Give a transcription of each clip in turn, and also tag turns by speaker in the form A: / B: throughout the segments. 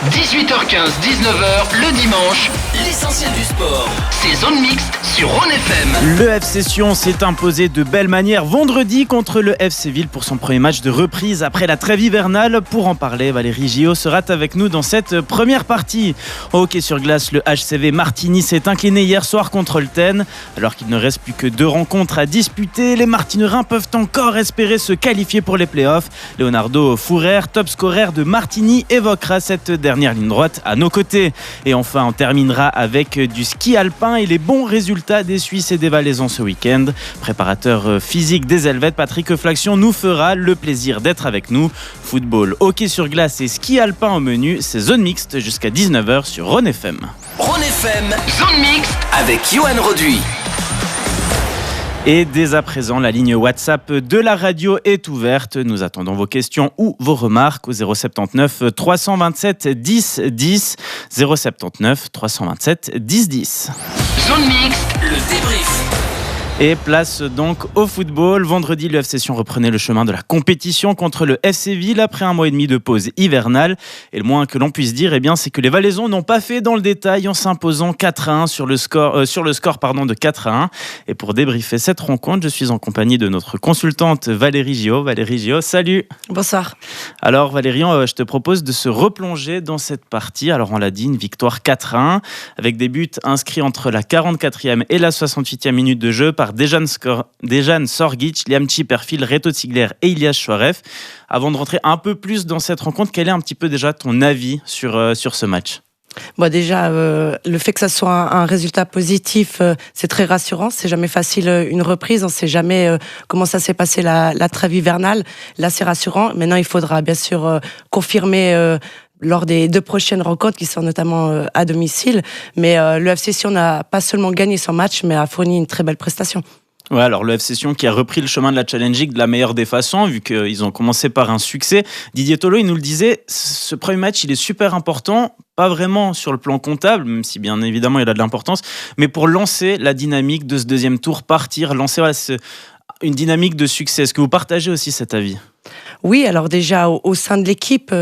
A: 18h15, 19h, le dimanche, l'essentiel du sport. C'est Zone Mixte sur Rhône FM.
B: Le FC Sion s'est imposé de belle manière vendredi contre le FC Séville pour son premier match de reprise après la trêve hivernale. Pour en parler, Valérie Gillot sera avec nous dans cette première partie. Au hockey sur glace, le HCV Martigny s'est incliné hier soir contre le Ten. Alors qu'il ne reste plus que 2 rencontres à disputer, les Martinerins peuvent encore espérer se qualifier pour les playoffs. Leonardo Fourer, top scorer de Martigny, évoquera cette dernière ligne droite à nos côtés. Et enfin, on terminera avec du ski alpin et les bons résultats des Suisses et des Valaisans ce week-end. Préparateur physique des Helvètes, Patrick Flaction nous fera le plaisir d'être avec nous. Football, hockey sur glace et ski alpin au menu, c'est Zone Mixte jusqu'à 19h sur Rhône FM.
A: Rhône FM, Zone Mixte avec Johan Roduit.
B: Et dès à présent, la ligne WhatsApp de la radio est ouverte. Nous attendons vos questions ou vos remarques au 079 327 10 10. 079 327 10 10.
A: Zone Mixte, le débrief.
B: Et place donc au football. Vendredi, le FC Sion reprenait le chemin de la compétition contre le FC Séville après un mois et demi de pause hivernale. Et le moins que l'on puisse dire, c'est que les Valaisans n'ont pas fait dans le détail en s'imposant 4-1 sur le score de 4-1. Et pour débriefer cette rencontre, je suis en compagnie de notre consultante Valérie Gillot. Valérie Gillot, salut.
C: Bonsoir.
B: Alors Valérie, je te propose de se replonger dans cette partie. Alors on l'a dit, une victoire 4-1 avec des buts inscrits entre la 44e et la 68e minute de jeu par Dejan Sorgic, Liam Chipperfield, Reto Ziegler et Ilias Chouaref. Avant de rentrer un peu plus dans cette rencontre, quel est un petit peu déjà ton avis sur ce match ?
C: Bon, déjà, le fait que ça soit un résultat positif, c'est très rassurant. C'est jamais facile une reprise. On sait jamais comment ça s'est passé la trêve hivernale. Là, c'est rassurant. Maintenant, il faudra bien sûr confirmer lors des 2 prochaines rencontres qui sont notamment à domicile. Mais le FC Sion n'a pas seulement gagné son match, mais a fourni une très belle prestation.
B: Ouais, alors le FC Sion qui a repris le chemin de la Challenge League de la meilleure des façons, vu qu'ils ont commencé par un succès. Didier Tolo, il nous le disait, ce premier match, il est super important, pas vraiment sur le plan comptable, même si bien évidemment il a de l'importance, mais pour lancer la dynamique de ce deuxième tour, lancer une dynamique de succès. Est-ce que vous partagez aussi cet avis ?
C: Oui, alors déjà au sein de l'équipe,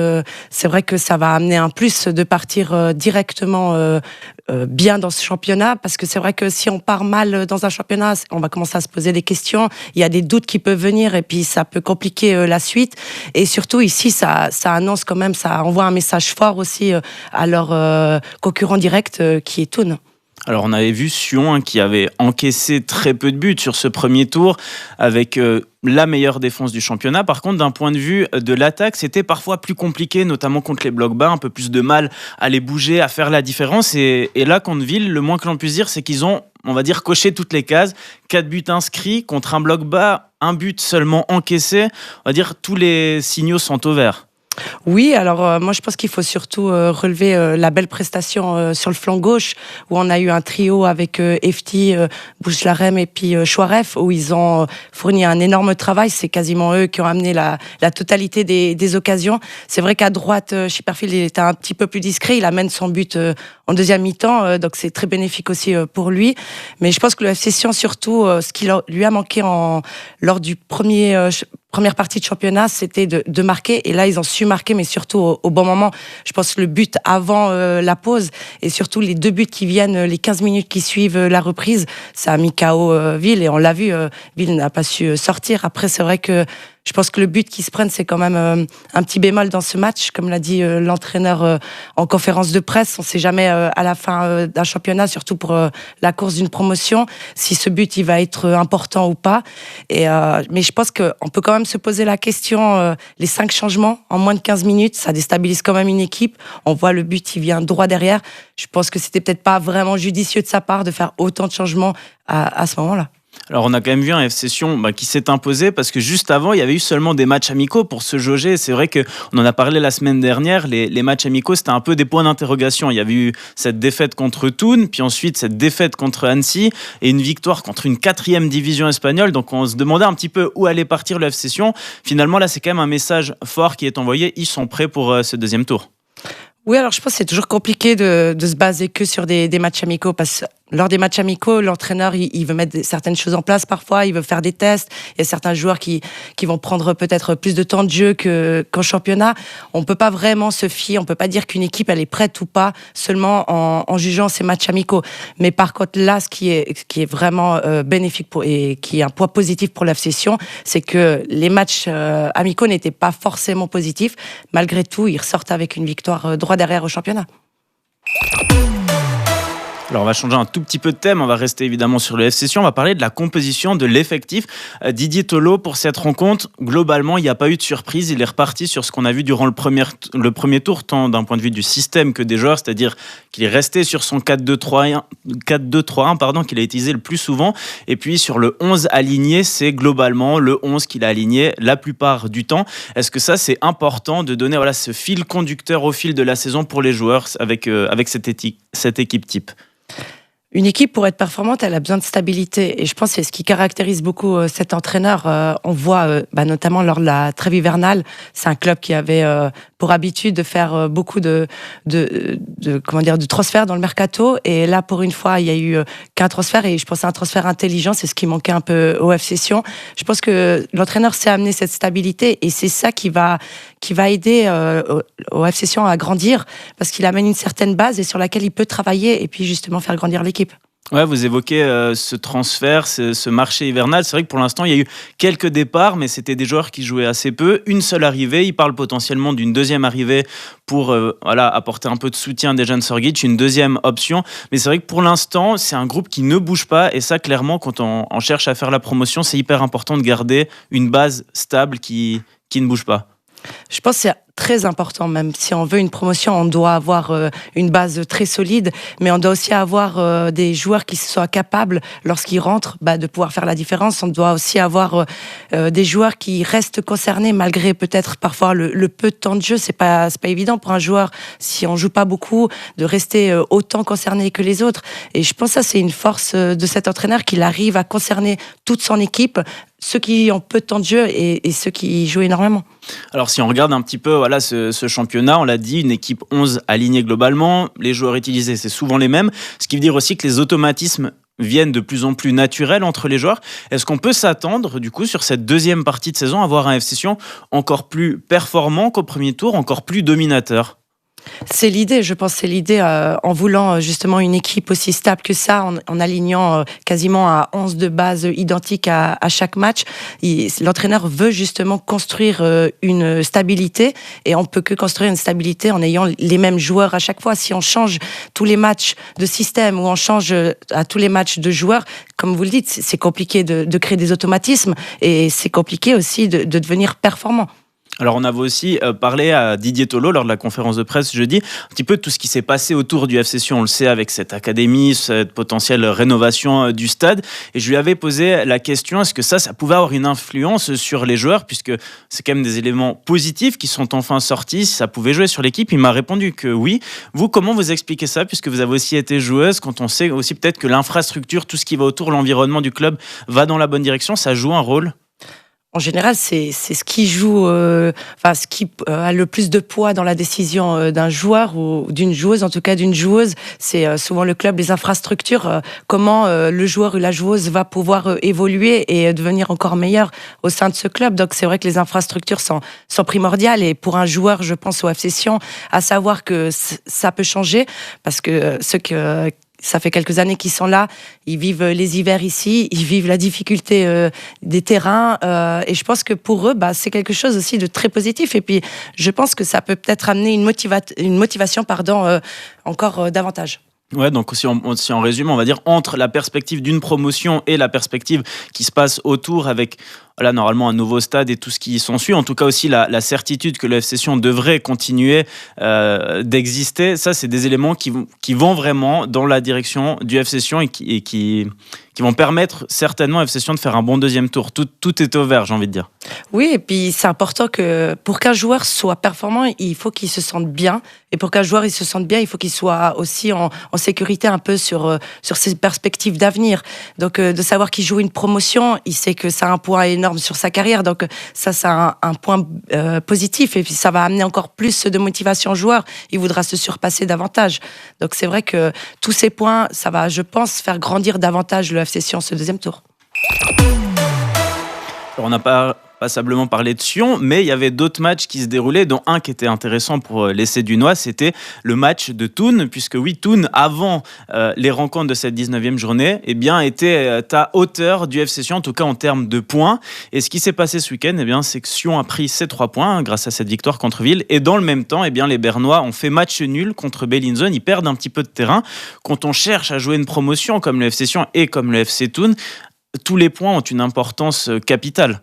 C: c'est vrai que ça va amener un plus de partir directement bien dans ce championnat, parce que c'est vrai que si on part mal dans un championnat, on va commencer à se poser des questions, il y a des doutes qui peuvent venir et puis ça peut compliquer la suite. Et surtout ici, ça annonce quand même, ça envoie un message fort aussi à leur concurrent direct qui est Thun.
B: Alors on avait vu Sion qui avait encaissé très peu de buts sur ce premier tour avec la meilleure défense du championnat. Par contre, d'un point de vue de l'attaque, c'était parfois plus compliqué, notamment contre les blocs bas, un peu plus de mal à les bouger, à faire la différence. Et là, contre Ville, le moins que l'on puisse dire, c'est qu'ils ont, on va dire, coché toutes les cases. 4 buts inscrits contre un bloc bas, 1 but seulement encaissé. On va dire tous les signaux sont au vert.
C: Oui, alors moi je pense qu'il faut surtout relever la belle prestation sur le flanc gauche où on a eu un trio avec Efti, Bouchlarem et puis Chouaref où ils ont fourni un énorme travail. C'est quasiment eux qui ont amené la totalité des occasions. C'est vrai qu'à droite, Chipperfield était un petit peu plus discret. Il amène son but en deuxième mi-temps, donc c'est très bénéfique aussi pour lui. Mais je pense que le FC Sion, surtout, ce qui lui a manqué lors du première partie de championnat, c'était de marquer. Et là, ils ont su marquer, mais surtout au bon moment. Je pense que le but avant la pause et surtout les 2 buts qui viennent, les 15 minutes qui suivent la reprise, ça a mis KO Ville. Et on l'a vu, Ville n'a pas su sortir. Après, c'est vrai que je pense que le but qu'ils se prennent, c'est quand même un petit bémol dans ce match. Comme l'a dit l'entraîneur en conférence de presse, on ne sait jamais à la fin d'un championnat, surtout pour la course d'une promotion, si ce but il va être important ou pas. Mais je pense qu'on peut quand même se poser la question, les 5 changements en moins de 15 minutes, ça déstabilise quand même une équipe. On voit le but, il vient droit derrière. Je pense que c'était peut-être pas vraiment judicieux de sa part de faire autant de changements à ce moment-là.
B: Alors on a quand même vu un FC Sion qui s'est imposé parce que juste avant il y avait eu seulement des matchs amicaux pour se jauger. C'est vrai qu'on en a parlé la semaine dernière, les matchs amicaux c'était un peu des points d'interrogation. Il y avait eu cette défaite contre Thun, puis ensuite cette défaite contre Annecy et une victoire contre une 4e division espagnole. Donc on se demandait un petit peu où allait partir le FC Sion. Finalement là c'est quand même un message fort qui est envoyé, ils sont prêts pour ce deuxième tour.
C: Oui, alors je pense que c'est toujours compliqué de se baser que sur des matchs amicaux parce lors des matchs amicaux, l'entraîneur, il veut mettre certaines choses en place parfois, il veut faire des tests. Il y a certains joueurs qui vont prendre peut-être plus de temps de jeu qu'en championnat. On peut pas vraiment se fier, on peut pas dire qu'une équipe, elle est prête ou pas seulement en jugeant ses matchs amicaux. Mais par contre, là, ce qui est vraiment bénéfique et qui est un point positif pour l'FC Sion, c'est que les matchs amicaux n'étaient pas forcément positifs. Malgré tout, ils ressortent avec une victoire droit derrière au championnat.
B: Alors on va changer un tout petit peu de thème, on va rester évidemment sur le FC Sion, on va parler de la composition de l'effectif. Didier Tolo, pour cette rencontre, globalement il n'y a pas eu de surprise, il est reparti sur ce qu'on a vu durant le premier tour, tant d'un point de vue du système que des joueurs, c'est-à-dire qu'il est resté sur son 4-2-3-1 qu'il a utilisé le plus souvent, et puis sur le 11 aligné, c'est globalement le 11 qu'il a aligné la plupart du temps. Est-ce que ça c'est important de donner ce fil conducteur au fil de la saison pour les joueurs avec cette équipe type?
C: Une équipe, pour être performante, elle a besoin de stabilité. Et je pense que c'est ce qui caractérise beaucoup cet entraîneur. On voit, notamment lors de la trêve hivernale, c'est un club qui avait pour habitude de faire beaucoup de transferts dans le mercato. Et là, pour une fois, il y a eu qu'un transfert. Et je pense à un transfert intelligent. C'est ce qui manquait un peu au FC Sion. Je pense que l'entraîneur sait amener cette stabilité. Et c'est ça qui va aider au FC Sion à grandir. Parce qu'il amène une certaine base et sur laquelle il peut travailler et puis justement faire grandir l'équipe.
B: Ouais, vous évoquez ce transfert, ce marché hivernal. C'est vrai que pour l'instant, il y a eu quelques départs, mais c'était des joueurs qui jouaient assez peu. Une seule arrivée. Il parle potentiellement d'une deuxième arrivée pour apporter un peu de soutien des jeunes Sorgic, une deuxième option. Mais c'est vrai que pour l'instant, c'est un groupe qui ne bouge pas. Et ça, clairement, quand on cherche à faire la promotion, c'est hyper important de garder une base stable qui ne bouge pas.
C: Je pense que c'est très important, même si on veut une promotion, on doit avoir une base très solide, mais on doit aussi avoir des joueurs qui soient capables, lorsqu'ils rentrent, de pouvoir faire la différence. On doit aussi avoir des joueurs qui restent concernés, malgré peut-être parfois le peu de temps de jeu. C'est pas évident pour un joueur, si on joue pas beaucoup, de rester autant concerné que les autres. Et je pense que ça, c'est une force de cet entraîneur, qu'il arrive à concerner toute son équipe, ceux qui ont peu de temps de jeu et ceux qui jouent énormément.
B: Alors si on regarde un petit peu ce championnat, on l'a dit, une équipe 11 alignée globalement, les joueurs utilisés c'est souvent les mêmes, ce qui veut dire aussi que les automatismes viennent de plus en plus naturels entre les joueurs. Est-ce qu'on peut s'attendre du coup sur cette deuxième partie de saison à avoir un FC Sion encore plus performant qu'au premier tour, encore plus dominateur ?
C: C'est l'idée, je pense, en voulant justement une équipe aussi stable que ça, en alignant quasiment à 11 de base identiques à chaque match. L'entraîneur veut justement construire une stabilité, et on peut que construire une stabilité en ayant les mêmes joueurs à chaque fois. Si on change tous les matchs de système ou on change à tous les matchs de joueurs, comme vous le dites, c'est compliqué de créer des automatismes, et c'est compliqué aussi de devenir performant.
B: Alors on avait aussi parlé à Didier Tolo lors de la conférence de presse jeudi, un petit peu de tout ce qui s'est passé autour du FC Sion, on le sait, avec cette académie, cette potentielle rénovation du stade, et je lui avais posé la question, est-ce que ça pouvait avoir une influence sur les joueurs, puisque c'est quand même des éléments positifs qui sont enfin sortis, si ça pouvait jouer sur l'équipe. Il m'a répondu que oui. Vous, comment vous expliquez ça, puisque vous avez aussi été joueuse, quand on sait aussi peut-être que l'infrastructure, tout ce qui va autour, l'environnement du club va dans la bonne direction, ça joue un rôle ?
C: En général, c'est ce qui joue, ce qui a le plus de poids dans la décision d'un joueur ou d'une joueuse, en tout cas d'une joueuse. C'est souvent le club, les infrastructures, comment le joueur ou la joueuse va pouvoir évoluer et devenir encore meilleur au sein de ce club. Donc c'est vrai que les infrastructures sont primordiales, et pour un joueur, je pense au FC Sion, à savoir que ça peut changer, parce que ça fait quelques années qu'ils sont là, ils vivent les hivers ici, ils vivent la difficulté des terrains, et je pense que pour eux, c'est quelque chose aussi de très positif. Et puis, je pense que ça peut peut-être amener une motivation, encore davantage.
B: Ouais, donc si on résume, on va dire entre la perspective d'une promotion et la perspective qui se passe autour, avec normalement un nouveau stade et tout ce qui s'ensuit, en tout cas aussi la certitude que le FC Sion devrait continuer d'exister, ça c'est des éléments qui vont vraiment dans la direction du FC Sion et qui vont permettre certainement au FC Sion de faire un bon deuxième tour. Tout est au vert, j'ai envie de dire.
C: Oui, et puis c'est important que pour qu'un joueur soit performant, il faut qu'il se sente bien. Et pour qu'un joueur il se sente bien, il faut qu'il soit aussi en sécurité un peu sur ses perspectives d'avenir. Donc de savoir qu'il joue une promotion, il sait que ça a un poids énorme énorme sur sa carrière. Donc ça, c'est un point positif. Et puis ça va amener encore plus de motivation au joueur. Il voudra se surpasser davantage. Donc c'est vrai que tous ces points, ça va, je pense, faire grandir davantage le FC Sion ce deuxième tour.
B: Alors, on n'a pas passablement parlé de Sion, mais il y avait d'autres matchs qui se déroulaient, dont un qui était intéressant pour les Sédunois, c'était le match de Thun, puisque oui, Thun, avant les rencontres de cette 19e journée, eh bien, était à hauteur du FC Sion, en tout cas en termes de points. Et ce qui s'est passé ce week-end, eh bien, c'est que Sion a pris ses 3 points grâce à cette victoire contre Ville. Et dans le même temps, eh bien, les Bernois ont fait match nul contre Bellinzone. Ils perdent un petit peu de terrain. Quand on cherche à jouer une promotion comme le FC Sion et comme le FC Thun, tous les points ont une importance capitale.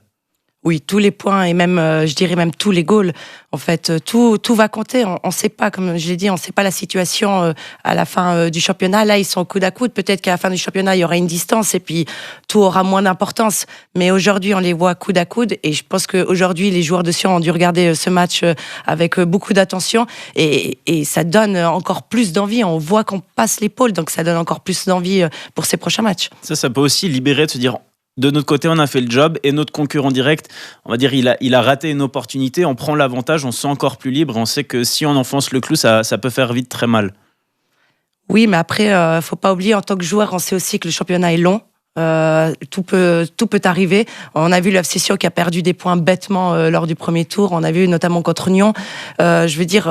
C: Oui, tous les points et même, je dirais même tous les goals. En fait, tout va compter. On ne sait pas, comme je l'ai dit, on ne sait pas la situation à la fin du championnat. Là, ils sont coude à coude. Peut-être qu'à la fin du championnat, il y aura une distance et puis tout aura moins d'importance. Mais aujourd'hui, on les voit coude à coude. Et je pense qu'aujourd'hui, les joueurs de Sion ont dû regarder ce match avec beaucoup d'attention. Et ça donne encore plus d'envie. On voit qu'on passe l'épaule. Donc, ça donne encore plus d'envie pour ces prochains matchs.
B: Ça peut aussi libérer de se dire... De notre côté, on a fait le job et notre concurrent direct, on va dire, il a raté une opportunité, on prend l'avantage, on se sent encore plus libre, on sait que si on enfonce le clou, ça peut faire vite très mal.
C: Oui, mais après, faut pas oublier, en tant que joueur, on sait aussi que le championnat est long. Tout peut arriver. On a vu le FC Sion qui a perdu des points bêtement lors du premier tour. On a vu notamment contre Nyon. Je veux dire,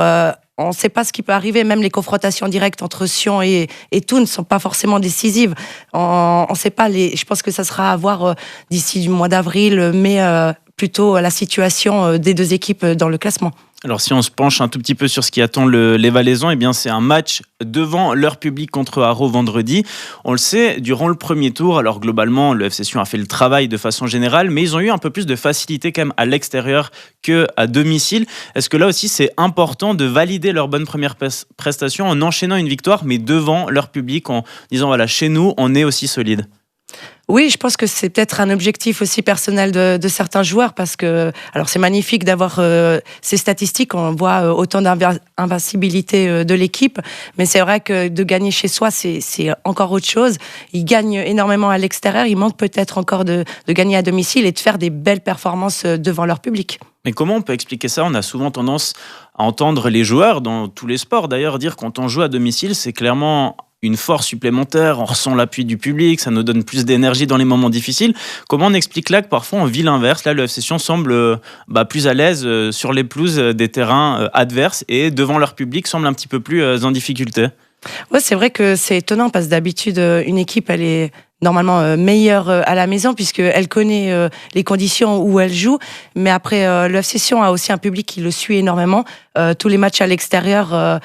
C: on ne sait pas ce qui peut arriver. Même les confrontations directes entre Sion et Thun ne sont pas forcément décisives. On ne sait pas. Je pense que ça sera à voir d'ici du mois d'avril, mais plutôt la situation des deux équipes dans le classement.
B: Alors si on se penche un tout petit peu sur ce qui attend les Valaisans, eh bien c'est un match devant leur public contre Haro vendredi. On le sait, durant le premier tour, alors globalement le FC Sion a fait le travail de façon générale, mais ils ont eu un peu plus de facilité quand même à l'extérieur qu'à domicile. Est-ce que là aussi c'est important de valider leur bonne première prestation en enchaînant une victoire, mais devant leur public, en disant voilà, chez nous on est aussi solide?
C: Oui, je pense que c'est peut-être un objectif aussi personnel de certains joueurs parce que, alors c'est magnifique d'avoir ces statistiques, on voit autant d'invincibilité de l'équipe, mais c'est vrai que de gagner chez soi, c'est encore autre chose. Ils gagnent énormément à l'extérieur, il manque peut-être encore de gagner à domicile et de faire des belles performances devant leur public.
B: Mais comment on peut expliquer ça ? On a souvent tendance à entendre les joueurs, dans tous les sports d'ailleurs, dire quand on joue à domicile, c'est clairement une force supplémentaire, on ressent l'appui du public, ça nous donne plus d'énergie dans les moments difficiles. Comment on explique là que parfois on vit l'inverse ? Là, le FC Sion semble plus à l'aise sur les pelouses des terrains adverses et devant leur public semble un petit peu plus en difficulté.
C: Ouais, c'est vrai que c'est étonnant parce que d'habitude, une équipe, elle est normalement meilleure à la maison puisqu'elle connaît les conditions où elle joue. Mais après, le FC Sion a aussi un public qui le suit énormément. Tous les matchs à l'extérieur,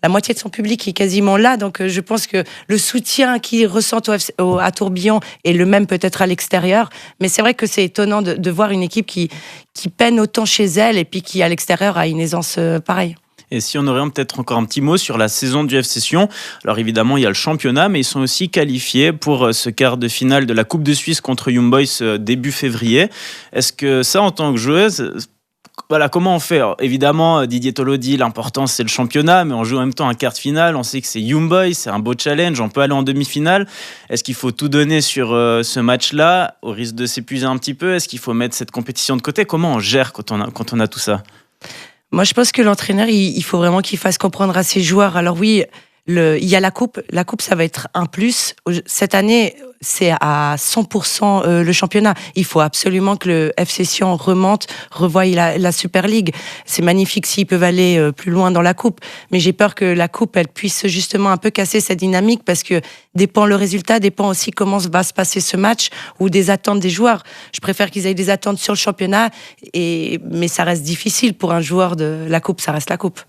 C: la moitié de son public est quasiment là, donc je pense que le soutien qu'ils ressentent à Tourbillon est le même peut-être à l'extérieur, mais c'est vrai que c'est étonnant de voir une équipe qui peine autant chez elle et puis qui à l'extérieur a une aisance pareille.
B: Et si on aurait peut-être encore un petit mot sur la saison du FC Sion, alors évidemment il y a le championnat, mais ils sont aussi qualifiés pour ce quart de finale de la Coupe de Suisse contre Young Boys début février. Est-ce que ça, en tant que joueuse... Voilà, comment on fait ? Alors, évidemment, Didier Tolo dit l'important c'est le championnat, mais on joue en même temps un quart de finale. On sait que c'est Young Boys, c'est un beau challenge. On peut aller en demi-finale. Est-ce qu'il faut tout donner sur ce match-là, au risque de s'épuiser un petit peu ? Est-ce qu'il faut mettre cette compétition de côté ? Comment on gère quand on a tout ça ?
C: Moi, je pense que l'entraîneur, il faut vraiment qu'il fasse comprendre à ses joueurs. Alors oui, il y a la coupe. La coupe, ça va être un plus. Cette année, c'est à 100% le championnat. Il faut absolument que le FC Sion revoie la Super League. C'est magnifique s'ils peuvent aller plus loin dans la coupe. Mais j'ai peur que la coupe, elle puisse justement un peu casser cette dynamique parce que dépend le résultat, dépend aussi comment va se passer ce match ou des attentes des joueurs. Je préfère qu'ils aient des attentes sur le championnat, mais ça reste difficile pour un joueur de la coupe, ça reste la coupe.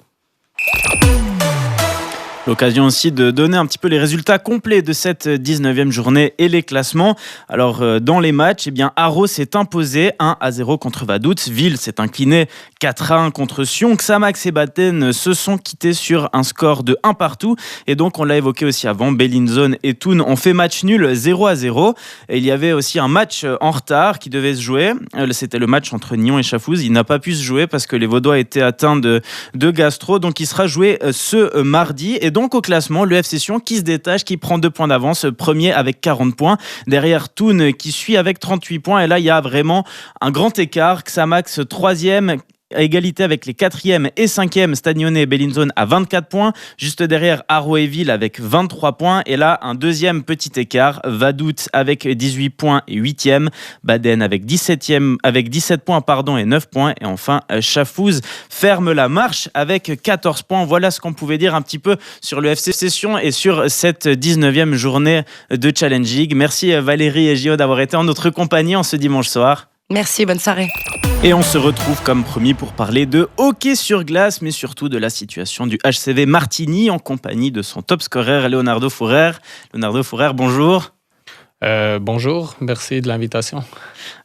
B: L'occasion aussi de donner un petit peu les résultats complets de cette 19e journée et les classements. Alors, dans les matchs, eh bien, Haro s'est imposé 1-0 contre Vaduz. Ville s'est incliné 4-1 contre Sion. Xamax et Baten se sont quittés sur un score de 1 partout. Et donc, on l'a évoqué aussi avant, Bellinzone et Thun ont fait match nul 0-0. Et il y avait aussi un match en retard qui devait se jouer. C'était le match entre Nyon et Chafouz. Il n'a pas pu se jouer parce que les Vaudois étaient atteints de gastro. Donc, il sera joué ce mardi. Et donc au classement, le FC Sion qui se détache, qui prend 2 points d'avance, premier avec 40 points. Derrière Thun qui suit avec 38 points. Et là, il y a vraiment un grand écart. Xamax 3e. À égalité avec les 4e et 5e, Stadione et Bellinzone à 24 points. Juste derrière, Haro et Ville avec 23 points. Et là, un deuxième petit écart. Vaduz avec 18 points et 8e. Baden avec 17 points et 9 points. Et enfin, Chafouz ferme la marche avec 14 points. Voilà ce qu'on pouvait dire un petit peu sur le FC Sion et sur cette 19e journée de Challenge League. Merci Valérie et Gio d'avoir été en notre compagnie en ce dimanche soir.
C: Merci, bonne soirée.
B: Et on se retrouve comme promis pour parler de hockey sur glace, mais surtout de la situation du HCV Martigny en compagnie de son top scorer Leonardo Fourer. Leonardo Fourer, bonjour.
D: Bonjour, merci de l'invitation.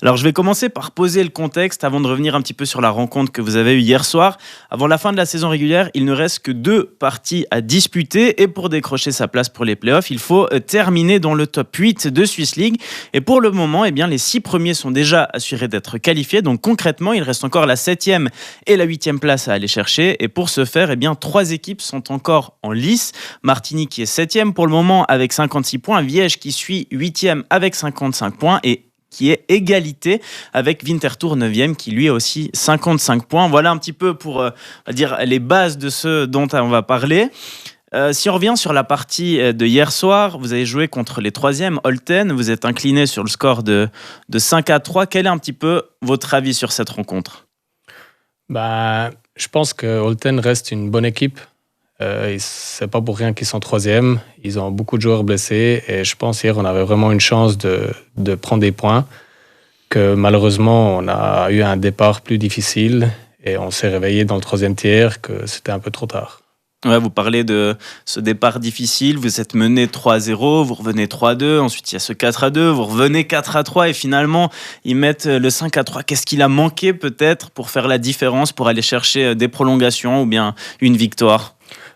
B: Alors je vais commencer par poser le contexte avant de revenir un petit peu sur la rencontre que vous avez eue hier soir. Avant la fin de la saison régulière, il ne reste que 2 parties à disputer et pour décrocher sa place pour les playoffs, il faut terminer dans le top 8 de Swiss League. Et pour le moment, les 6 premiers sont déjà assurés d'être qualifiés. Donc concrètement, il reste encore la 7e et la 8e place à aller chercher. Et pour ce faire, 3 équipes sont encore en lice. Martigny qui est 7e pour le moment avec 56 points. Viège qui suit 8e avec 55 points et qui est égalité avec Winterthur 9e qui lui a aussi 55 points. Voilà un petit peu pour dire les bases de ce dont on va parler. Si on revient sur la partie de hier soir, vous avez joué contre les 3e, Olten. Vous êtes incliné sur le score de 5-3. Quel est un petit peu votre avis sur cette rencontre ?
D: Je pense que Olten reste une bonne équipe. C'est pas pour rien qu'ils sont 3e. Ils ont beaucoup de joueurs blessés et je pense hier on avait vraiment une chance de prendre des points. Que malheureusement on a eu un départ plus difficile et on s'est réveillé dans le 3e tiers que c'était un peu trop tard.
B: Ouais, vous parlez de ce départ difficile, vous êtes mené 3-0, vous revenez 3-2, ensuite il y a ce 4-2, vous revenez 4-3 et finalement ils mettent le 5-3. Qu'est-ce qu'il a manqué peut-être pour faire la différence, pour aller chercher des prolongations ou bien une victoire ?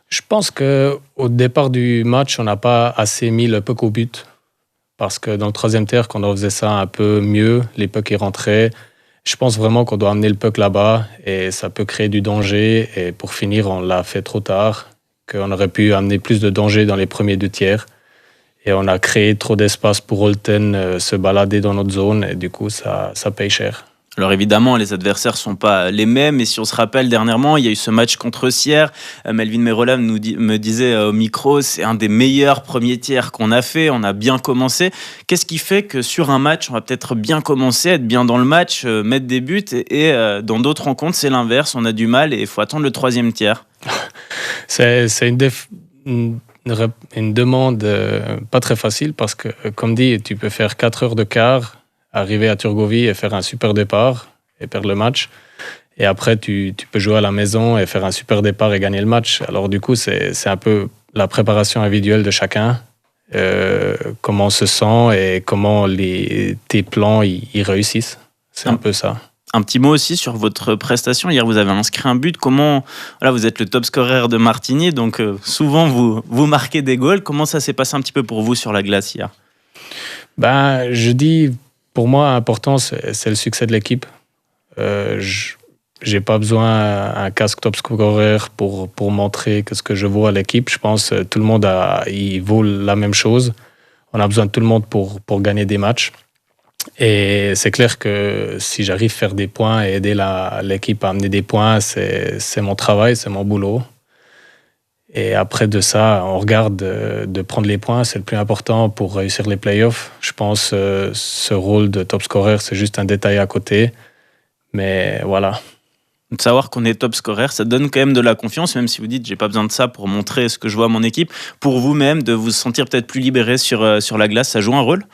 D: Je pense qu'au départ du match, on n'a pas assez mis le puck au but. Parce que dans le 3e tiers, quand on faisait ça un peu mieux, les pucks y rentraient. Je pense vraiment qu'on doit amener le puck là-bas et ça peut créer du danger. Et pour finir, on l'a fait trop tard, qu'on aurait pu amener plus de danger dans les premiers 2 tiers. Et on a créé trop d'espace pour Olten se balader dans notre zone et du coup, ça paye cher.
B: Alors évidemment, les adversaires ne sont pas les mêmes. Et si on se rappelle dernièrement, il y a eu ce match contre Sierre. Melvin Merola me disait au micro, c'est un des meilleurs premiers tiers qu'on a fait. On a bien commencé. Qu'est-ce qui fait que sur un match, on va peut-être bien commencer, être bien dans le match, mettre des buts et dans d'autres rencontres, c'est l'inverse. On a du mal et il faut attendre le 3e tiers.
D: C'est une demande pas très facile parce que, comme dit, tu peux faire 4 heures de quart, arriver à Turgovie et faire un super départ et perdre le match. Et après, tu peux jouer à la maison et faire un super départ et gagner le match. Alors du coup, c'est un peu la préparation individuelle de chacun, comment on se sent et comment tes plans y réussissent. C'est un peu ça.
B: Un petit mot aussi sur votre prestation. Hier, vous avez inscrit un but. Vous êtes le top scorer de Martigny, donc souvent vous marquez des goals. Comment ça s'est passé un petit peu pour vous sur la glace hier ?
D: Je dis... Pour moi, l'important, c'est le succès de l'équipe. J'ai pas besoin d'un casque top scorer pour montrer ce que je vaux à l'équipe. Je pense que tout le monde il vaut la même chose. On a besoin de tout le monde pour gagner des matchs. Et c'est clair que si j'arrive à faire des points et aider l'équipe à amener des points, c'est mon travail, c'est mon boulot. Et après de ça, on regarde de prendre les points, c'est le plus important pour réussir les playoffs. Je pense que ce rôle de top scorer, c'est juste un détail à côté. Mais voilà.
B: De savoir qu'on est top scorer, ça donne quand même de la confiance, même si vous dites j'ai pas besoin de ça pour montrer ce que je vois à mon équipe. Pour vous-même, de vous sentir peut-être plus libéré sur la glace, ça joue un rôle ?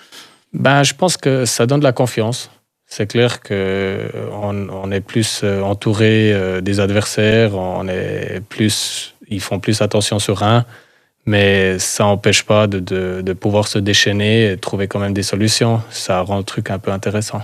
D: Je pense que ça donne de la confiance. C'est clair qu'on est plus entouré des adversaires, ils font plus attention sur un, mais ça n'empêche pas de pouvoir se déchaîner et trouver quand même des solutions. Ça rend le truc un peu intéressant.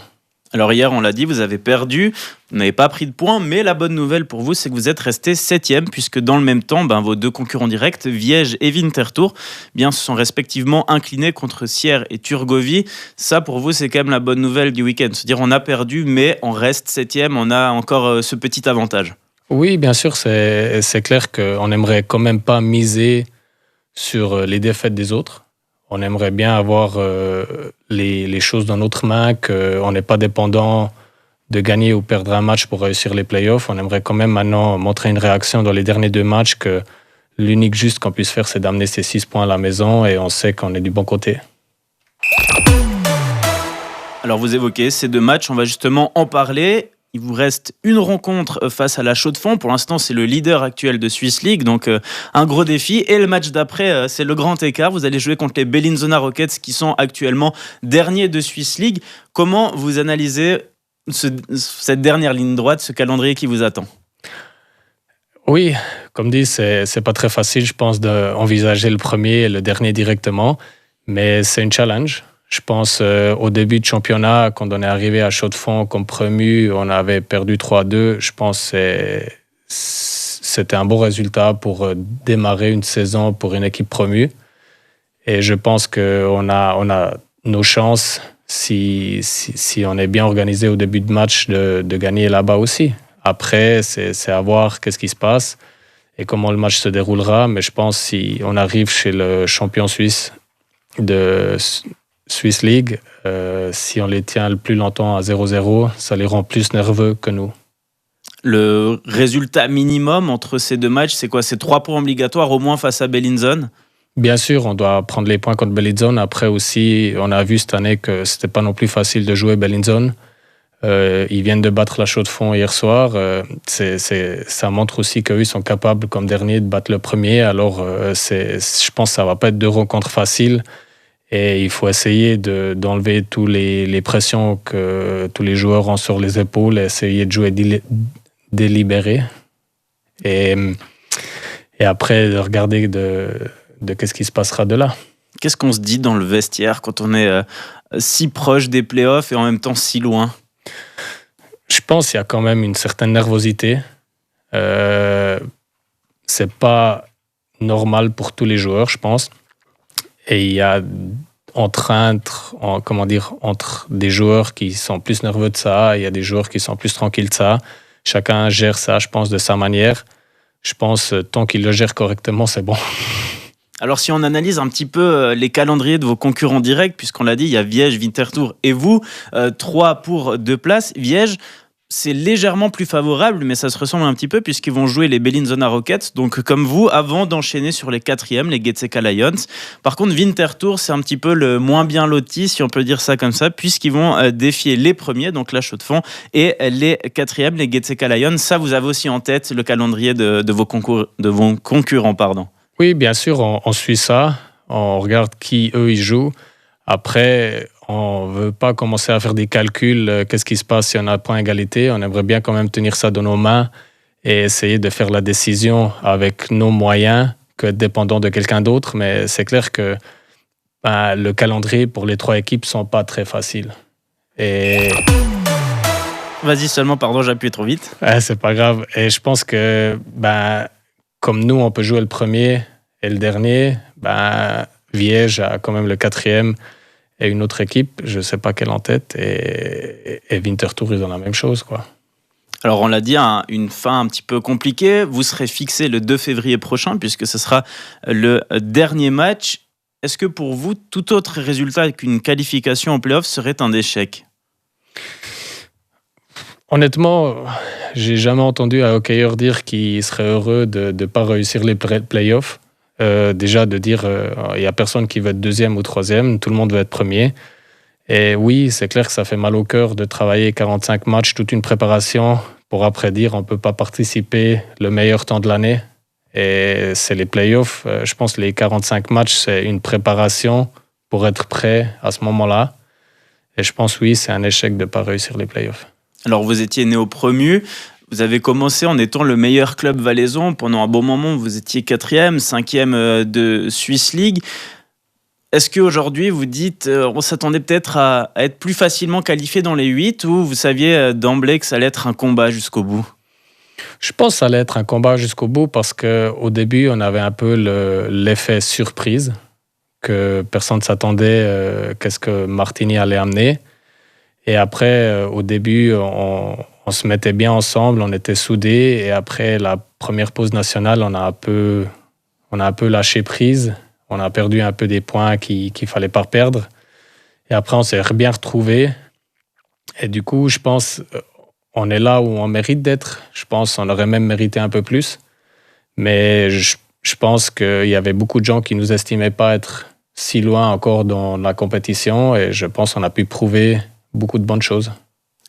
B: Alors hier, on l'a dit, vous avez perdu, vous n'avez pas pris de points, mais la bonne nouvelle pour vous, c'est que vous êtes resté 7e, puisque dans le même temps, vos 2 concurrents directs, Viège et Winterthur, se sont respectivement inclinés contre Sierre et Turgovie. Ça, pour vous, c'est quand même la bonne nouvelle du week-end. C'est-à-dire, on a perdu, mais on reste 7e, on a encore ce petit avantage.
D: Oui, bien sûr, c'est clair qu'on n'aimerait quand même pas miser sur les défaites des autres. On aimerait bien avoir les choses dans notre main, qu'on n'est pas dépendant de gagner ou perdre un match pour réussir les playoffs. On aimerait quand même maintenant montrer une réaction dans les derniers 2 matchs que l'unique juste qu'on puisse faire, c'est d'amener ces 6 points à la maison et on sait qu'on est du bon côté.
B: Alors vous évoquez ces 2 matchs, on va justement en parler. Il vous reste une rencontre face à la Chaux-de-Fonds. Pour l'instant, c'est le leader actuel de Swiss League, donc un gros défi. Et le match d'après, c'est le grand écart. Vous allez jouer contre les Bellinzona Rockets qui sont actuellement derniers de Swiss League. Comment vous analysez cette dernière ligne droite, ce calendrier qui vous attend?
D: Oui, comme dit, c'est pas très facile, je pense, d'envisager le premier et le dernier directement, mais c'est un challenge. Je pense au début de championnat, quand on est arrivé à Chaux-de-Fonds comme promu, on avait perdu 3-2. Je pense que c'était un bon résultat pour démarrer une saison pour une équipe promue. Et je pense qu'on a nos chances, si on est bien organisé au début de match, de gagner là-bas aussi. Après, c'est à voir qu'est-ce qui se passe et comment le match se déroulera. Mais je pense que si on arrive chez le champion suisse de Swiss League, si on les tient le plus longtemps à 0-0, ça les rend plus nerveux que nous.
B: Le résultat minimum entre ces 2 matchs, c'est quoi? C'est 3 points obligatoires au moins face à Bellinzone?
D: Bien sûr, on doit prendre les points contre Bellinzone. Après aussi, on a vu cette année que c'était pas non plus facile de jouer Bellinzone. Ils viennent de battre la Chaux-de-Fonds hier soir. Ça montre aussi qu'eux sont capables, comme dernier, de battre le premier. Alors, je pense que ça va pas être 2 rencontres faciles. Et il faut essayer d'enlever tous les pressions que tous les joueurs ont sur les épaules et essayer de jouer délibéré. Et après, de regarder de qu'est-ce qui se passera de là.
B: Qu'est-ce qu'on se dit dans le vestiaire quand on est si proche des playoffs et en même temps si loin?
D: Je pense qu'il y a quand même une certaine nervosité. C'est pas normal pour tous les joueurs, je pense. Et il y a entre des joueurs qui sont plus nerveux de ça, il y a des joueurs qui sont plus tranquilles de ça. Chacun gère ça, je pense, de sa manière. Je pense tant qu'il le gère correctement, c'est bon.
B: Alors si on analyse un petit peu les calendriers de vos concurrents directs, puisqu'on l'a dit, il y a Viège, Winterthur et vous, 3 pour 2 places. Viège, c'est légèrement plus favorable, mais ça se ressemble un petit peu puisqu'ils vont jouer les Bellinzona Rockets, donc comme vous, avant d'enchaîner sur les 4e, les Getseka Lions. Par contre, Winterthur, c'est un petit peu le moins bien loti, si on peut dire ça comme ça, puisqu'ils vont défier les premiers, donc la Chaux-de-Fonds, et les 4e, les Getseka Lions. Ça, vous avez aussi en tête le calendrier de vos concurrents, pardon.
D: Oui, bien sûr, on suit ça. On regarde qui, eux, ils jouent. Après, on ne veut pas commencer à faire des calculs. Qu'est-ce qui se passe si on a point égalité? On aimerait bien quand même tenir ça dans nos mains et essayer de faire la décision avec nos moyens que dépendant de quelqu'un d'autre. Mais c'est clair que le calendrier pour les 3 équipes ne sont pas très faciles. Et...
B: Vas-y seulement, pardon, j'appuie trop vite.
D: C'est pas grave. Et je pense que... comme nous, on peut jouer le premier et le dernier, Viège a quand même le 4e et une autre équipe, je ne sais pas quelle en tête, et Winterthur, ils ont la même chose, quoi.
B: Alors on l'a dit, une fin un petit peu compliquée. Vous serez fixé le 2 février prochain, puisque ce sera le dernier match. Est-ce que pour vous, tout autre résultat qu'une qualification en play-off serait un échec?
D: Honnêtement, j'ai jamais entendu un hockeyeur dire qu'il serait heureux de ne pas réussir les playoffs. Déjà de dire il n'y a personne qui veut être 2e ou 3e, tout le monde veut être premier. Et oui, c'est clair que ça fait mal au cœur de travailler 45 matchs, toute une préparation, pour après dire on ne peut pas participer le meilleur temps de l'année. Et c'est les playoffs. Je pense que les 45 matchs, c'est une préparation pour être prêt à ce moment-là. Et je pense oui, c'est un échec de ne pas réussir les playoffs.
B: Alors vous étiez néo-promu, vous avez commencé en étant le meilleur club valaisan. Pendant un bon moment, vous étiez 4e, 5e de Swiss League. Est-ce qu'aujourd'hui, vous dites, on s'attendait peut-être à être plus facilement qualifié dans les 8, ou vous saviez d'emblée que ça allait être un combat jusqu'au bout?
D: Je pense que ça allait être un combat jusqu'au bout parce qu'au début, on avait un peu l'effet surprise, que personne ne s'attendait qu'est-ce que Martini allait amener. Et après, au début, on se mettait bien ensemble, on était soudés. Et après la première pause nationale, on a un peu on a un peu lâché prise. On a perdu un peu des points qu'il ne fallait pas perdre. Et après, on s'est bien retrouvé. Et du coup, je pense on est là où on mérite d'être. Je pense qu'on aurait même mérité un peu plus. Mais je pense qu'il y avait beaucoup de gens qui ne nous estimaient pas être si loin encore dans la compétition. Et je pense qu'on a pu prouver beaucoup de bonnes choses.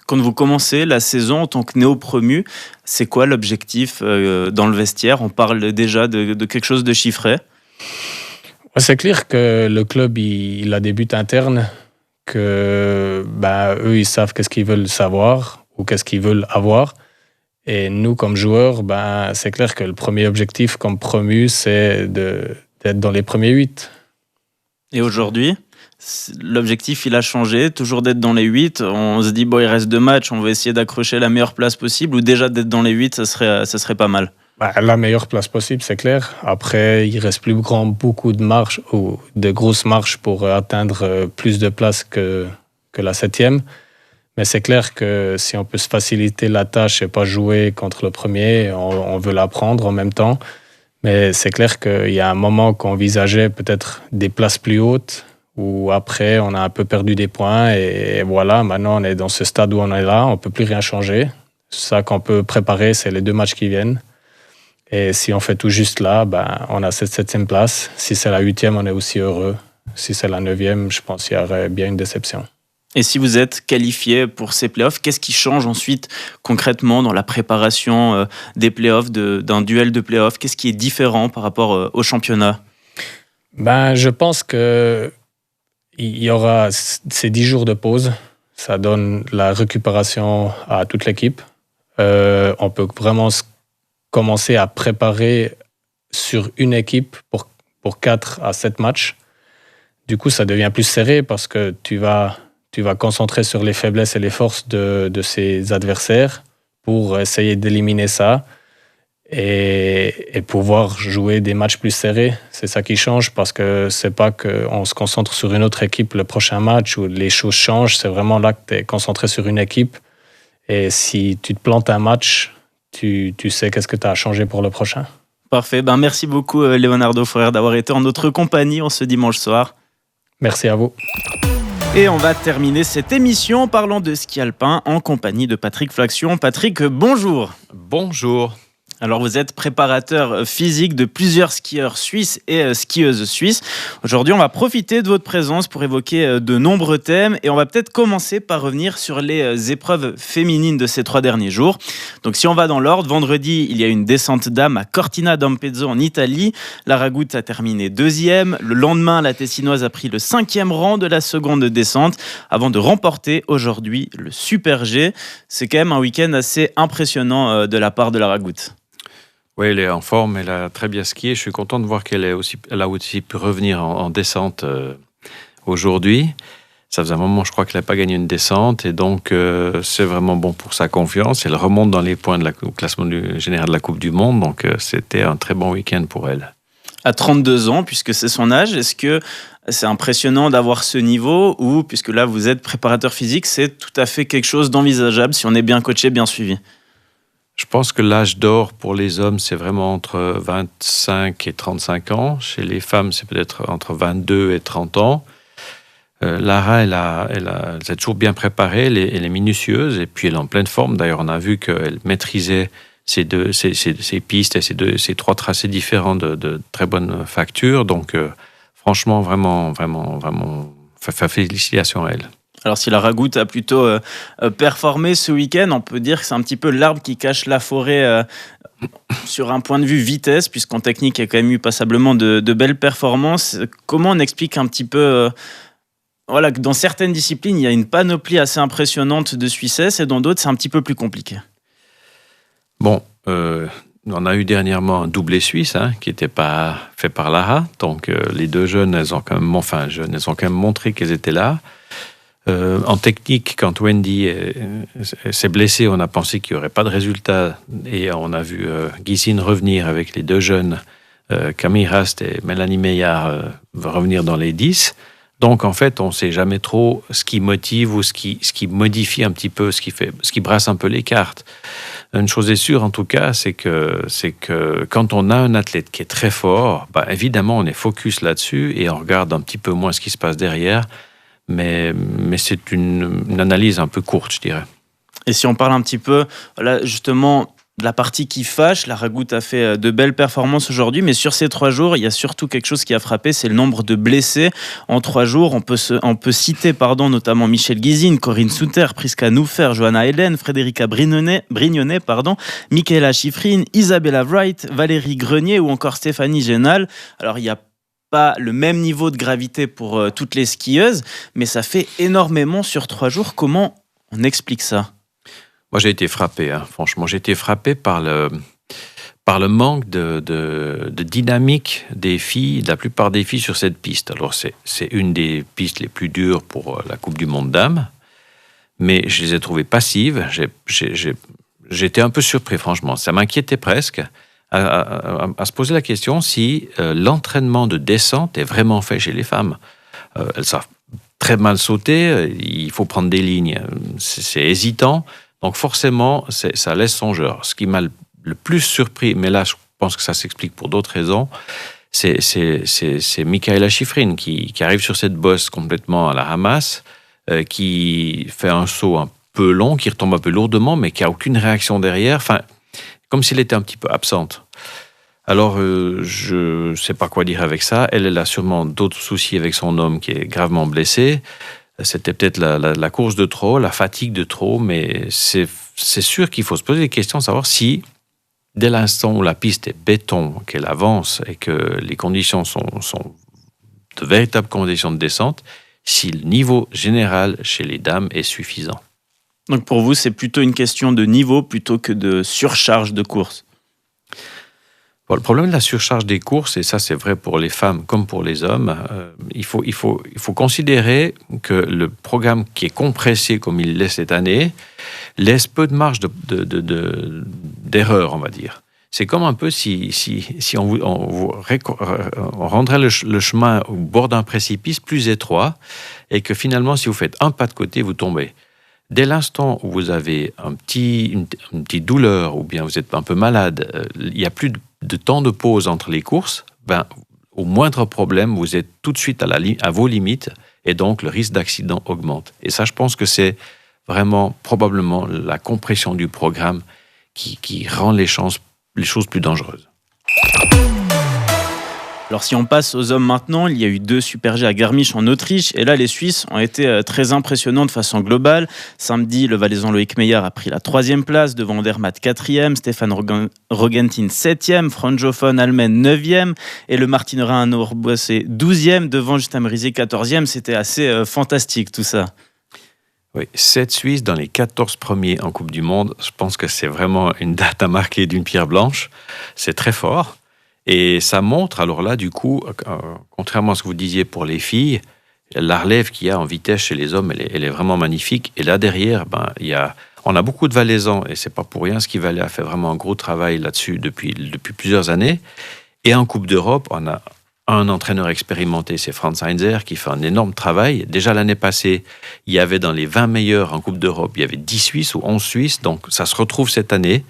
B: Quand vous commencez la saison en tant que néo-promu, c'est quoi l'objectif dans le vestiaire ? On parle déjà de quelque chose de chiffré.
D: C'est clair que le club, il a des buts internes, que eux, ils savent qu'est-ce qu'ils veulent savoir ou qu'est-ce qu'ils veulent avoir. Et nous, comme joueurs, c'est clair que le premier objectif comme promu, c'est d'être dans les premiers 8.
B: Et aujourd'hui, l'objectif, il a changé, toujours d'être dans les 8. On se dit, il reste 2 matchs, on va essayer d'accrocher la meilleure place possible, ou déjà d'être dans les 8, ça serait pas mal.
D: La meilleure place possible, c'est clair. Après, il reste plus beaucoup de marches ou de grosses marches pour atteindre plus de places que la 7e. Mais c'est clair que si on peut se faciliter la tâche et pas jouer contre le premier, on veut l'apprendre en même temps. Mais c'est clair qu'il y a un moment qu'on envisageait peut-être des places plus hautes, où après, on a un peu perdu des points. Et voilà, maintenant, on est dans ce stade où on est là, on ne peut plus rien changer. Ça qu'on peut préparer, c'est les 2 matchs qui viennent. Et si on fait tout juste là, on a cette 7e place. Si c'est la 8e, on est aussi heureux. Si c'est la 9e, je pense qu'il y aurait bien une déception.
B: Et si vous êtes qualifié pour ces playoffs, qu'est-ce qui change ensuite concrètement dans la préparation des playoffs, d'un duel de playoffs ? Qu'est-ce qui est différent par rapport au championnat ?
D: Je pense qu'il y aura ces 10 jours de pause. Ça donne la récupération à toute l'équipe. On peut vraiment commencer à préparer sur une équipe pour 4 à 7 matchs. Du coup, ça devient plus serré parce que tu vas concentrer sur les faiblesses et les forces de ses adversaires pour essayer d'éliminer ça et pouvoir jouer des matchs plus serrés. C'est ça qui change parce que c'est pas qu'on se concentre sur une autre équipe le prochain match où les choses changent. C'est vraiment là que tu es concentré sur une équipe. Et si tu te plantes un match, tu sais qu'est-ce que tu as à changer pour le prochain.
B: Parfait. Merci beaucoup, Leonardo Frère, d'avoir été en notre compagnie ce dimanche soir.
D: Merci à vous.
B: Et on va terminer cette émission en parlant de ski alpin en compagnie de Patrick Flaxion. Patrick, bonjour.
E: Bonjour.
B: Alors vous êtes préparateur physique de plusieurs skieurs suisses et skieuses suisses. Aujourd'hui, on va profiter de votre présence pour évoquer de nombreux thèmes et on va peut-être commencer par revenir sur les épreuves féminines de ces 3 derniers jours. Donc si on va dans l'ordre, vendredi, il y a une descente dames à Cortina d'Ampezzo en Italie. La Ragout a terminé 2e. Le lendemain, la Tessinoise a pris le 5e rang de la seconde descente avant de remporter aujourd'hui le Super G. C'est quand même un week-end assez impressionnant de la part de la Ragout.
E: Oui, elle est en forme, elle a très bien skié. Je suis content de voir qu'elle a aussi pu revenir en descente aujourd'hui. Ça faisait un moment, je crois, qu'elle n'a pas gagné une descente et donc c'est vraiment bon pour sa confiance. Elle remonte dans les points au classement général de la Coupe du Monde, donc c'était un très bon week-end pour elle.
B: À 32 ans, puisque c'est son âge, est-ce que c'est impressionnant d'avoir ce niveau ou, puisque là vous êtes préparateur physique, c'est tout à fait quelque chose d'envisageable si on est bien coaché, bien suivi ?
E: Je pense que l'âge d'or pour les hommes, c'est vraiment entre 25 et 35 ans. Chez les femmes, c'est peut-être entre 22 et 30 ans. Lara, elle s'est toujours bien préparée, elle est minutieuse et puis elle est en pleine forme. D'ailleurs, on a vu qu'elle maîtrisait ces pistes et ces 3 tracés différents de très bonne facture. Donc, franchement, vraiment, félicitations à elle.
B: Alors si la Ragout a plutôt performé ce week-end, on peut dire que c'est un petit peu l'arbre qui cache la forêt sur un point de vue vitesse, puisqu'en technique, il y a quand même eu passablement de belles performances. Comment on explique un petit peu que dans certaines disciplines, il y a une panoplie assez impressionnante de Suissesse et dans d'autres, c'est un petit peu plus compliqué.
E: Bon, on a eu dernièrement un doublé suisse qui n'était pas fait par Lara. Donc les 2 jeunes, elles ont quand même montré qu'elles étaient là. En technique, quand Wendy s'est blessée, on a pensé qu'il n'y aurait pas de résultat et on a vu Gisine revenir avec les 2 jeunes, Camille Rast et Mélanie Meillard revenir dans les 10. Donc en fait, on ne sait jamais trop ce qui motive ou ce qui modifie un petit peu, ce qui brasse un peu les cartes. Une chose est sûre, en tout cas, c'est que quand on a un athlète qui est très fort, évidemment, on est focus là-dessus et on regarde un petit peu moins ce qui se passe derrière. Mais c'est une analyse un peu courte, je dirais.
B: Et si on parle un petit peu, là, justement, de la partie qui fâche, la Ragout a fait de belles performances aujourd'hui, mais sur ces 3 jours, il y a surtout quelque chose qui a frappé, c'est le nombre de blessés. En 3 jours, on peut citer notamment Michel Guizine, Corinne Souter, Priska Noufer, Johanna Hélène, Frédérica Brignonnet, Michaela Schifrin, Isabella Wright, Valérie Grenier ou encore Stéphanie Génal. Alors, il y a pas le même niveau de gravité pour toutes les skieuses, mais ça fait énormément sur 3 jours. Comment on explique ça ?
E: Moi, j'ai été frappé, franchement. J'ai été frappé par le manque de dynamique des filles, de la plupart des filles sur cette piste. Alors, c'est une des pistes les plus dures pour la Coupe du Monde dames, mais je les ai trouvées passives. J'étais un peu surpris, franchement. Ça m'inquiétait presque à se poser la question si l'entraînement de descente est vraiment fait chez les femmes. Elles savent très mal sauter, il faut prendre des lignes, c'est hésitant. Donc forcément, ça laisse songeur. Ce qui m'a le plus surpris, mais là je pense que ça s'explique pour d'autres raisons, c'est Michaela Schifrin qui arrive sur cette bosse complètement à la ramasse, qui fait un saut un peu long, qui retombe un peu lourdement, mais qui n'a aucune réaction derrière, enfin, comme s'il était un petit peu absente. Alors, je ne sais pas quoi dire avec ça. Elle a sûrement d'autres soucis avec son homme qui est gravement blessé. C'était peut-être la course de trop, la fatigue de trop, mais c'est sûr qu'il faut se poser des questions, savoir si, dès l'instant où la piste est béton, qu'elle avance et que les conditions sont de véritables conditions de descente, si le niveau général chez les dames est suffisant.
B: Donc pour vous, c'est plutôt une question de niveau plutôt que de surcharge de course.
E: Bon, le problème de la surcharge des courses, et ça c'est vrai pour les femmes comme pour les hommes, il faut considérer que le programme qui est compressé comme il l'est cette année laisse peu de marge d'erreur, on va dire. C'est comme un peu si on rendrait le chemin au bord d'un précipice plus étroit et que finalement, si vous faites un pas de côté, vous tombez. Dès l'instant où vous avez une petite douleur ou bien vous êtes un peu malade, il n'y a plus de temps de pause entre les courses, au moindre problème, vous êtes tout de suite à vos limites et donc le risque d'accident augmente. Et ça, je pense que c'est vraiment probablement la compression du programme qui rend les choses plus dangereuses.
B: Alors si on passe aux hommes maintenant, il y a eu 2 Super G à Garmisch en Autriche et là les Suisses ont été très impressionnants de façon globale. Samedi, le Valaisan Loïc Meyer a pris la 3e place devant Andermatt 4e, Stéphane Rogentin 7e, Franjo von Almen 9e et le Martinerin Arnaud-Boissé 12e devant Justin Merisier 14e. C'était assez fantastique tout ça.
E: Oui, 7 Suisses dans les 14 premiers en Coupe du Monde, je pense que c'est vraiment une date à marquer d'une pierre blanche. C'est très fort. Et ça montre, alors là, du coup, contrairement à ce que vous disiez pour les filles, la relève qu'il y a en vitesse chez les hommes, elle est vraiment magnifique. Et là, derrière, on a beaucoup de Valaisans, et c'est pas pour rien, Ski Valais a fait vraiment un gros travail là-dessus depuis plusieurs années. Et en Coupe d'Europe, on a un entraîneur expérimenté, c'est Franz Heinzer, qui fait un énorme travail. Déjà l'année passée, il y avait dans les 20 meilleurs en Coupe d'Europe, il y avait 10 Suisses ou 11 Suisses, donc ça se retrouve cette année.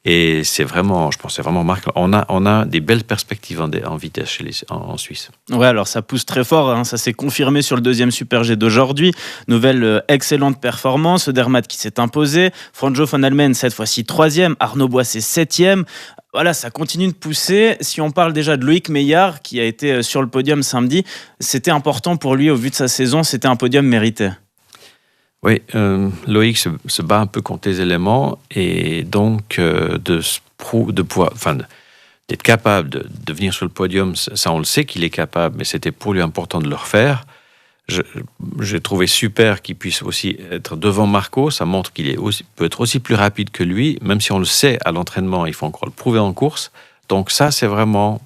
E: Et c'est vraiment, je pense, c'est vraiment marquant. On a des belles perspectives en vitesse en Suisse.
B: Ouais, alors ça pousse très fort. Ça s'est confirmé sur le 2e Super G d'aujourd'hui. Nouvelle excellente performance. Andermatt qui s'est imposé. Franjo von Almen, cette fois-ci 3e. Arnaud Boissé 7e. Voilà, ça continue de pousser. Si on parle déjà de Loïc Meillard, qui a été sur le podium samedi, c'était important pour lui au vu de sa saison. C'était un podium mérité.
E: Oui, Loïc se bat un peu contre les éléments et donc d'être capable de venir sur le podium, ça on le sait qu'il est capable, mais c'était pour lui important de le refaire. J'ai trouvé super qu'il puisse aussi être devant Marco, ça montre qu'il peut être aussi plus rapide que lui, même si on le sait à l'entraînement, il faut encore le prouver en course. Donc ça, c'est vraiment,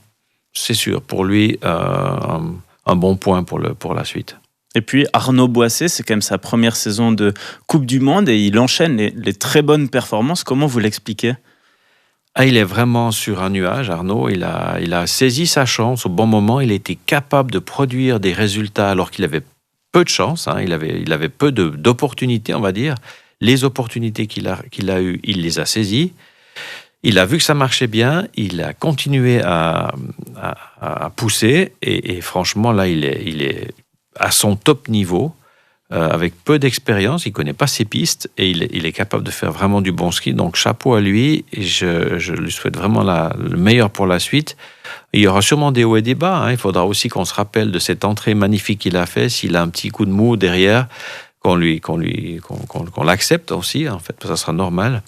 E: c'est sûr, pour lui, un bon point pour la suite.
B: Et puis Arnaud Boissé, c'est quand même sa première saison de Coupe du Monde et il enchaîne les très bonnes performances. Comment vous l'expliquez ?
E: Il est vraiment sur un nuage, Arnaud. Il a saisi sa chance au bon moment. Il était capable de produire des résultats alors qu'il avait peu de chance. Il avait peu d'opportunités, on va dire. Les opportunités qu'il a eues, il les a saisies. Il a vu que ça marchait bien, il a continué à pousser et franchement, là, il est à son top niveau, avec peu d'expérience, il ne connaît pas ses pistes et il est capable de faire vraiment du bon ski. Donc, chapeau à lui et je lui souhaite vraiment le meilleur pour la suite. Il y aura sûrement des hauts et des bas. Il faudra aussi qu'on se rappelle de cette entrée magnifique qu'il a fait. S'il a un petit coup de mou derrière, qu'on l'accepte aussi, en fait, ça sera normal.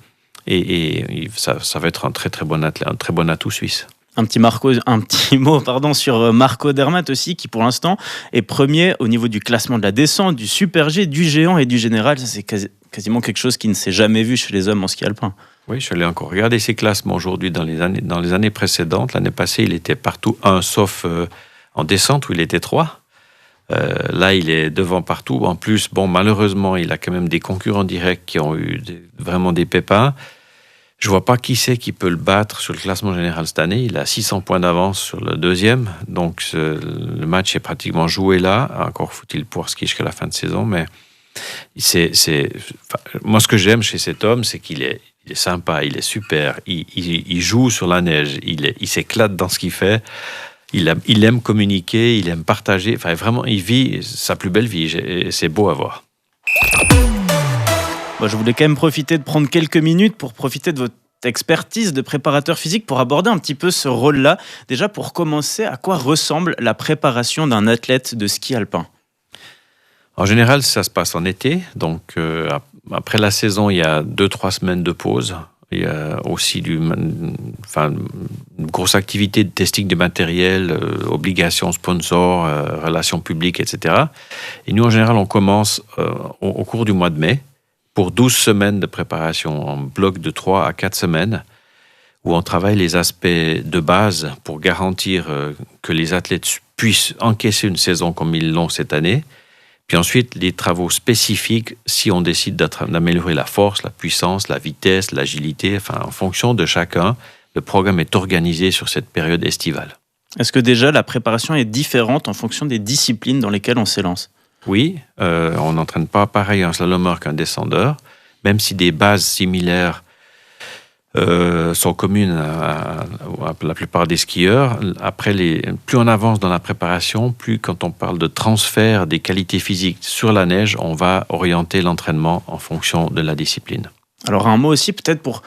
E: Et ça va être un très très bon athlète, un très bon atout suisse.
B: Un petit mot sur Marco Odermatt aussi, qui pour l'instant est premier au niveau du classement de la descente, du super G, du géant et du général. Ça, c'est quasiment quelque chose qui ne s'est jamais vu chez les hommes en ski alpin.
E: Oui, je l'ai encore regardé ses classements aujourd'hui dans les années précédentes. L'année passée, il était partout 1, sauf en descente où il était 3. Là, il est devant partout. En plus, malheureusement, il a quand même des concurrents directs qui ont eu vraiment des pépins. Je ne vois pas qui c'est qui peut le battre sur le classement général cette année. Il a 600 points d'avance sur le deuxième. Donc, le match est pratiquement joué là. Encore faut-il pouvoir skier jusqu'à la fin de saison. Mais moi, ce que j'aime chez cet homme, c'est qu'il est sympa, il est super. Il joue sur la neige. Il s'éclate dans ce qu'il fait. Il aime communiquer, il aime partager. Enfin, vraiment, il vit sa plus belle vie. Et c'est beau à voir.
B: Je voulais quand même profiter de prendre quelques minutes pour profiter de votre expertise de préparateur physique pour aborder un petit peu ce rôle-là. Déjà, pour commencer, à quoi ressemble la préparation d'un athlète de ski alpin ?
E: En général, ça se passe en été. Donc, après la saison, il y a 2-3 semaines de pause. Il y a aussi une grosse activité de testing de matériel, obligations sponsors, relations publiques, etc. Et nous, en général, on commence au cours du mois de mai pour 12 semaines de préparation en bloc de 3 à 4 semaines où on travaille les aspects de base pour garantir que les athlètes puissent encaisser une saison comme ils l'ont cette année. Puis ensuite, les travaux spécifiques si on décide d'améliorer la force, la puissance, la vitesse, l'agilité. En fonction de chacun, le programme est organisé sur cette période estivale.
B: Est-ce que déjà la préparation est différente en fonction des disciplines dans lesquelles on s'élance ?
E: Oui, on n'entraîne pas pareil un slalomeur qu'un descendeur, même si des bases similaires sont communes à la plupart des skieurs. Après, plus on avance dans la préparation, plus quand on parle de transfert des qualités physiques sur la neige, on va orienter l'entraînement en fonction de la discipline.
B: Alors un mot aussi peut-être pour...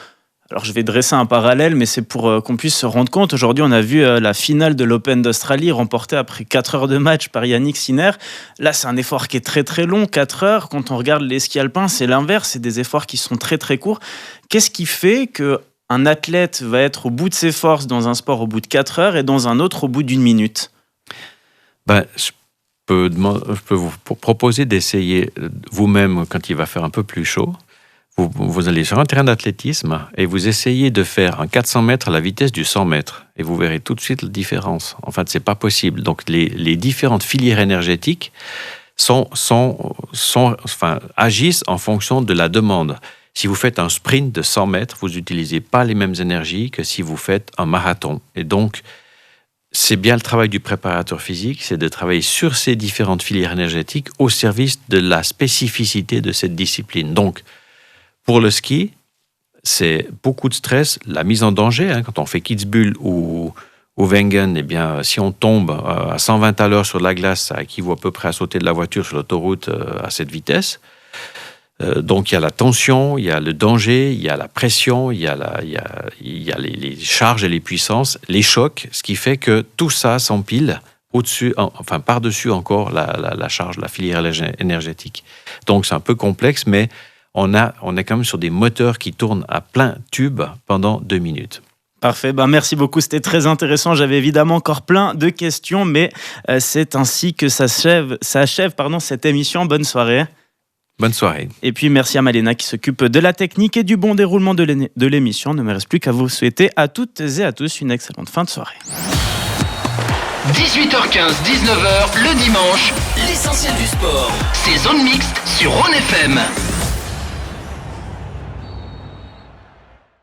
B: Alors je vais dresser un parallèle, mais c'est pour qu'on puisse se rendre compte. Aujourd'hui, on a vu la finale de l'Open d'Australie remportée après 4 heures de match par Yannick Sinner. Là, c'est un effort qui est très très long, 4 heures. Quand on regarde les skis alpins, c'est l'inverse, c'est des efforts qui sont très très courts. Qu'est-ce qui fait qu'un athlète va être au bout de ses forces dans un sport au bout de 4 heures et dans un autre au bout d'1 minute ?
E: Je peux vous proposer d'essayer vous-même quand il va faire un peu plus chaud. Vous allez sur un terrain d'athlétisme et vous essayez de faire un 400 mètres à la vitesse du 100 mètres et vous verrez tout de suite la différence. En fait, c'est pas possible. Donc, les différentes filières énergétiques agissent en fonction de la demande. Si vous faites un sprint de 100 mètres, vous n'utilisez pas les mêmes énergies que si vous faites un marathon. Et donc, c'est bien le travail du préparateur physique, c'est de travailler sur ces différentes filières énergétiques au service de la spécificité de cette discipline. Donc, pour le ski, c'est beaucoup de stress, la mise en danger. Quand on fait Kitzbühel ou Wengen, eh bien, si on tombe à 120 à l'heure sur la glace, ça équivaut à peu près à sauter de la voiture sur l'autoroute à cette vitesse. Donc il y a la tension, il y a le danger, il y a la pression, il y a les charges et les puissances, les chocs, ce qui fait que tout ça s'empile au-dessus, par-dessus encore la charge, la filière énergétique. Donc c'est un peu complexe, mais on est quand même sur des moteurs qui tournent à plein tube pendant 2 minutes.
B: Parfait, merci beaucoup, c'était très intéressant. J'avais évidemment encore plein de questions, mais c'est ainsi que s'achève cette émission. Bonne soirée.
E: Bonne soirée.
B: Et puis merci à Malena qui s'occupe de la technique et du bon déroulement de l'émission. Il ne me reste plus qu'à vous souhaiter à toutes et à tous une excellente fin de soirée.
A: 18h15, 19h, le dimanche, l'essentiel du sport. C'est Zone Mixte sur Rhône FM.